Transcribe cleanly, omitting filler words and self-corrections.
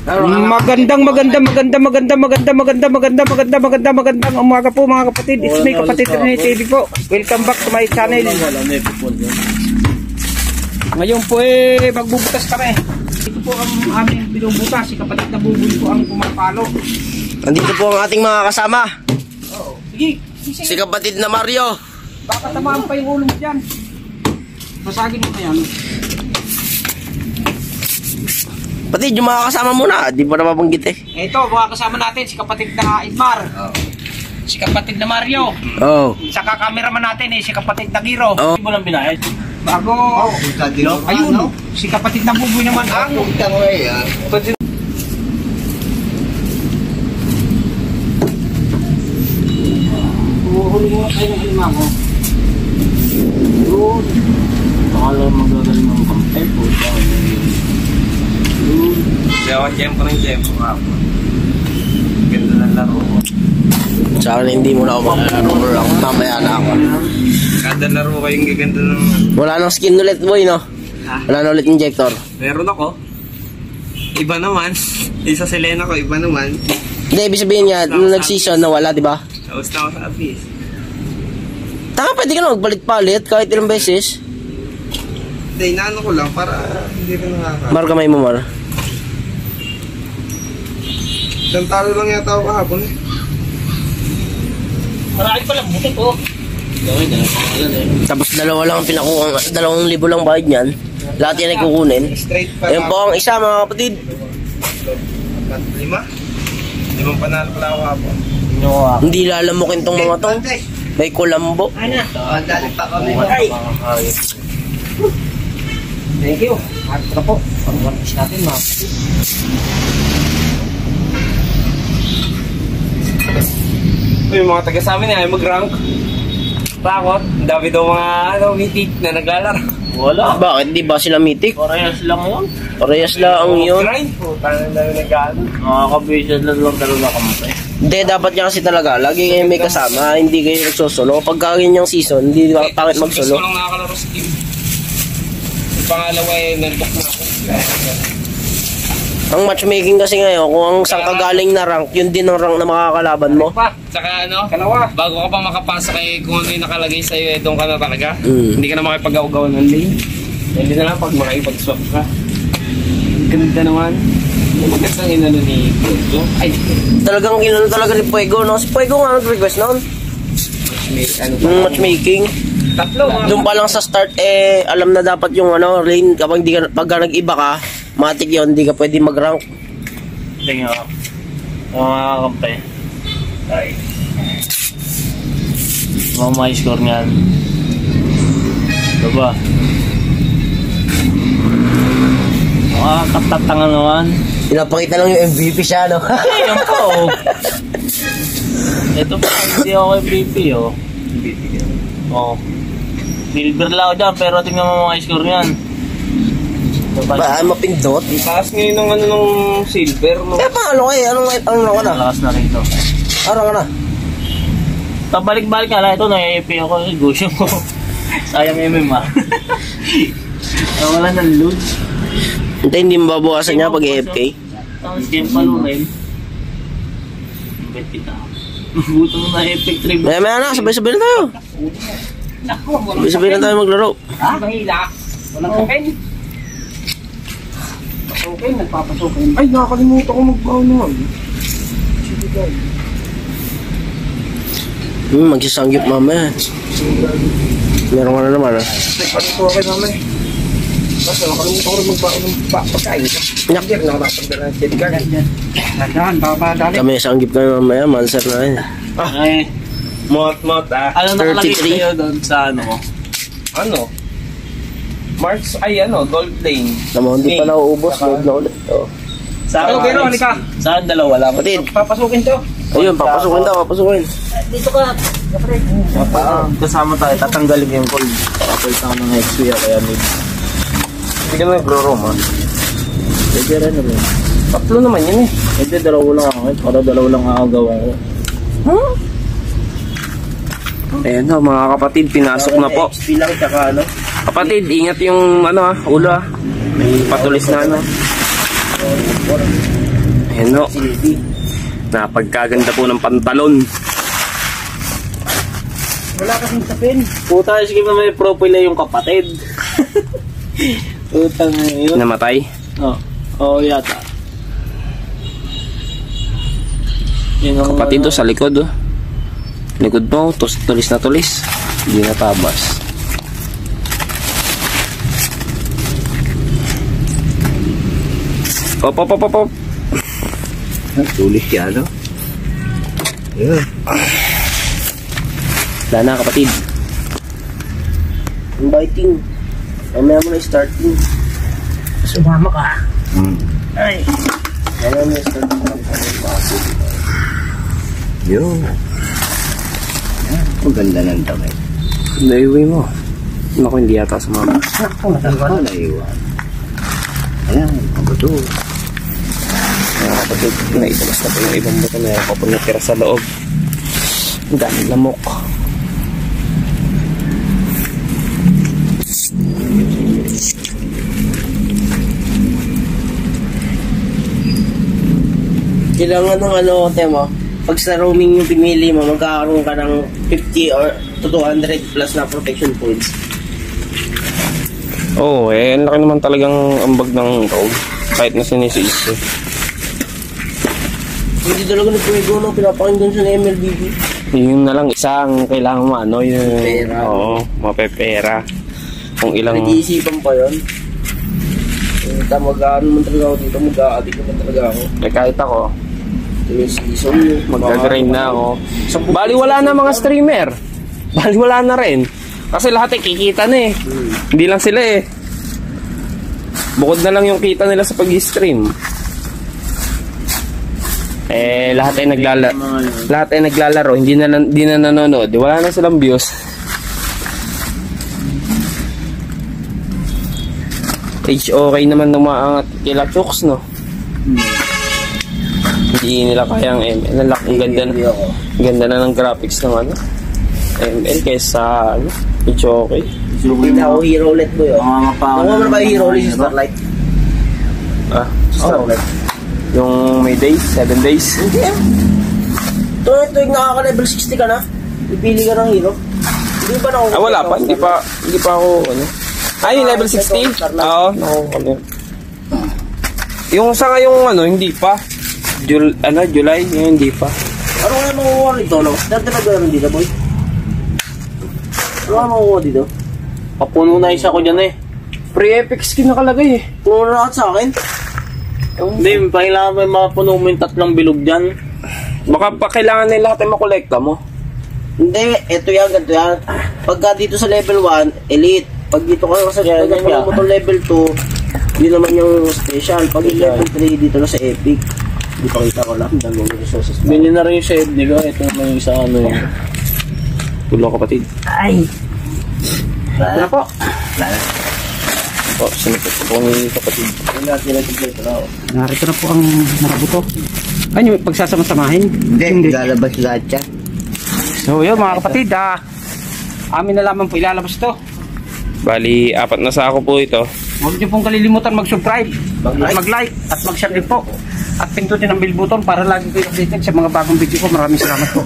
Magandang umaga po mga kapatid. It's me, Kapatid Rene TV po. Welcome back to my channel. Ngayon po magbubutas kami. Ito po ang aming binubutas. Si Kapatid na Buboy po ang pumapalo. Nandito po ang ating mga kasama. Sige. Si Kapatid na Mario. Baka tamaan pa yung ulo mo dyan. Masagin mo na yan. Kapatid, yung mga kasama mo na. Di pa nababanggit eh. Ito, mga kasama natin. Si Kapatid na Idmar. Si Kapatid na Mario. Saka cameraman natin si Kapatid na Giro. Hindi mo lang binayad. Bago. Ayun. Si Kapatid na Buboy naman ang. Huli mo kayo ng alimango. Yun. Akala magagaling ng kampay po. Kaya ako tempo ng tempo nga po. Ganda ng laro ko. Sa akin hindi mo na ako makalaro. Mamaya na ako. Kada laro ko yung gaganda ng... Wala nang skin ulit boy no? Wala na ulit injector. Meron ako. Iba naman. Isa Selena ko, iba naman. Hindi, ibig sabihin niya, nung nag-season na wala, di ba? Tapos na ako sa Abyss. Taka, pwede ka na magpalit-palit kahit ilang beses. Hindi, inaano ko lang para hindi ka nakaka... Mar kamay mo, Mar. Isang talo lang yata ako kahapon eh. Marami palang butik oh. Tapos dalawa lang ang pinakuha, 2,000 lang bayad niyan. Lahat yan ay kukunin. Straight pa. Ayun po ang isa mga kapatid. 5 panalo pala ako kahapon. Hindi lalamukin tong mga to. May kulambo. Dali pa kami. Thank you. Ito po. Pang-warnish natin mga kapatid. Yung mga taga sa amin ay mag-rank. Bakit? Ang dami daw mga mythic na naglalaro. Wala. Bakit? Di ba sila mythic? Parehas lang yun. Parehas lang yun. Grind po. Parang dami naglalaro. Nakakabisan lang talaga kamatay. Hindi, dapat niya kasi talaga. Lagi kayo may kasama. Hindi kayo nagsosolo. Pagka ganyang season, hindi pangit magsolo. Gusto ko lang nakakalaro sa team. Yung pangalawa nantok na ako. Ang matchmaking kasi ngayon, kung ang saan ka galing na rank, yun din ang rank na makakalaban mo. Saka bago ka pa makapasok kung ano yung nakalagay sa'yo, doon ka na talaga. Hindi ka na makipag-gaw-gaw ng lane. Hindi na lang pag makipag-swap ka. Ganda naman. Magandang inano ni Puego. Ay, Talagang kinano talaga ni Puego, no? Si Puego nga nag-request noon. Matchmaking. Tatlo. Doon pa lang sa start, alam na dapat yung lane, kapag pagka nag-iba ka, matik yun, hindi ka pwede mag-rank. Tingnan ako. Mga kampay. Ay. Mga score niyan. Diba? Mga katatangan naman. Pinapakita lang yung MVP siya, no? Ayun po. Ito pa, hindi ako MVP, oh. MVP ka. Oh. Silver lang ako dyan, pero tingnan mo mga score niyan. Ba, mapindot? Ang taas ngayon ng nung silver, no? Paano kayo? Anong ka na? Lakas na rito. Ano ka na? Pabalik-balik nga lang ito, na-AP ako, gusyo ko. Sayang MM ah. Wala ng load. Hindi mababawasan niya pag AFK. Tapos game palurin. Bet kita. Buto mo na epic trip. Maya na, sabay-sabay na tayo. Sabay-sabay na tayo maglaro. Ha? Mahila. Walang kakin. Pasukin, nagpapasukin. Ay, nakakalimutan ko mag-baon naman. Sige guys. Magsasanggip mamaya. Meron ka na naman ah. Pagpapasukin okay naman. Basta nakalimutan ko rin mag-baon ng pagkain. Hindi rin ako nakapagdala ng credit card. Nandaan, papadali. Kami sanggip kami mamaya, manser na rin. Ay, Mot ano nakalagay 33? sa'yo doon sa ano mo? Ano? March, gold lane. Naman, hindi pa nauubos. Load na ulit. Oh. Sa akin, pero halika. Saan dalawa lang? Kapatid. Papasukin to. Ayun, papasukin daw, papasukin. Dito ka. Kasama tayo, tatanggalin yung call. Papalit ako ng XP kaya mid. Hindi ka na nagro-roam ha? Pwede rin naman. Tatlo naman yun eh. Hindi, dalawa lang ako. Para dalawa lang ako gawa ko. Ayan o mga kapatid, pinasok na po. XP lang, tsaka ano. Kapatid, ingat yung ulo ah, may patulis na ano. Ayan o. Napagkaganda po ng pantalon. Wala kasing sapin. Puta, sige pa may profile yung kapatid. Putang yun. Namatay. Oo, yata. Yun ang Kapatid to sa likod oh. Likod mo, tulis na tulis. Hindi natabas. Op. Tulis yan, no? Ayun. Wala na kapatid. Inviting. Mamaya mo na starting. sumama ka. Ay. Mamaya mo na starting. Yun. Ang ganda ng damit. Naiuwi mo. Naku, hindi yata sumama. Ako, naiwan. Ayan, ang buto. Mga kapatid, naitalas na po yung ibang buto. Meron pa po natira sa loob. Ang daming lamok. Kailangan ng tema. Pag sa roaming yung pinili mo, magkakaroon ka ng 50 or to 200 plus na protection points. Oo, ang laki naman talagang ambag ng road. Kahit na sinisiis. Hindi talaga nagpumigo, no? Pinapakinggan siya ng MLBB. Yun na lang isang kailangan mo, ano, yung... Pera. Oo, mapepera. Kung ilang... Nag-iisipan pa yun. Mag-ano naman talaga ako dito, mag-a-addict naman talaga ako. Kahit ako, Season mag-grind na ako. Bali wala na mga streamer. Bali wala na rin. Kasi lahat kikita na eh. Hindi lang sila eh. Bukod na lang yung kita nila sa pag-stream. Lahat ay naglalaro, hindi na nanonood. Wala na silang views. Okay naman umaangat kila Chooks, no? Hindi nila kayang ML. Ang ganda na. Ganda na ng graphics ng ano. ML kaysa ano. Okay. Hindi ako hero ulit mo yun. Ako mo na ba hero ulit sa Starlight? Starlight. Yung may days, 7 days. Hindi eh. Ito yung nakaka-level 60 ka na. Pipili ka ng hero. Hindi pa nakukuha. Wala pa. Hindi pa ako ano. Ay, level 60? Oo, nakukuha. Yung sa ngayong ano, hindi pa. July, yun, hindi pa. Ano kaya makukuha nito, no? Dati na gano'n dito, boy? Ano kaya makukuha dito? Papuno na isa ko dyan eh. Pre-epic skin nakalagay eh. Puno na sa akin. Hindi, kailangan may mapuno mo yung tatlong bilog dyan. Baka pa kailangan nila lahat ay makolekta mo. Hindi, ito yan, ganito yan. Pagka dito sa level 1, elite. Pag dito ka sa pagka mo itong level 2, yun naman yung special. Pag yung level 3, dito na sa epic. Hindi pa kita ko lang, dalawang resources. Ganyan na rin yung shed, di ba? Ito naman yung isa ano yun. Tulo kapatid. Ay! Wala po. Sinipot po ni kapatid. Narito na po ang nakabuto. Ano yung pagsasama-samahin? Hindi, lalabas lahat yan. So yun mga kapatid, amin na lamang po ilalabas to. Bali, 4 na sako po ito. Huwag niyo pong kalilimutan mag-subscribe, mag-like at mag-share din po. At pindutin ang bell button para lagi kayo updated sa mga bagong video ko. Maraming salamat po.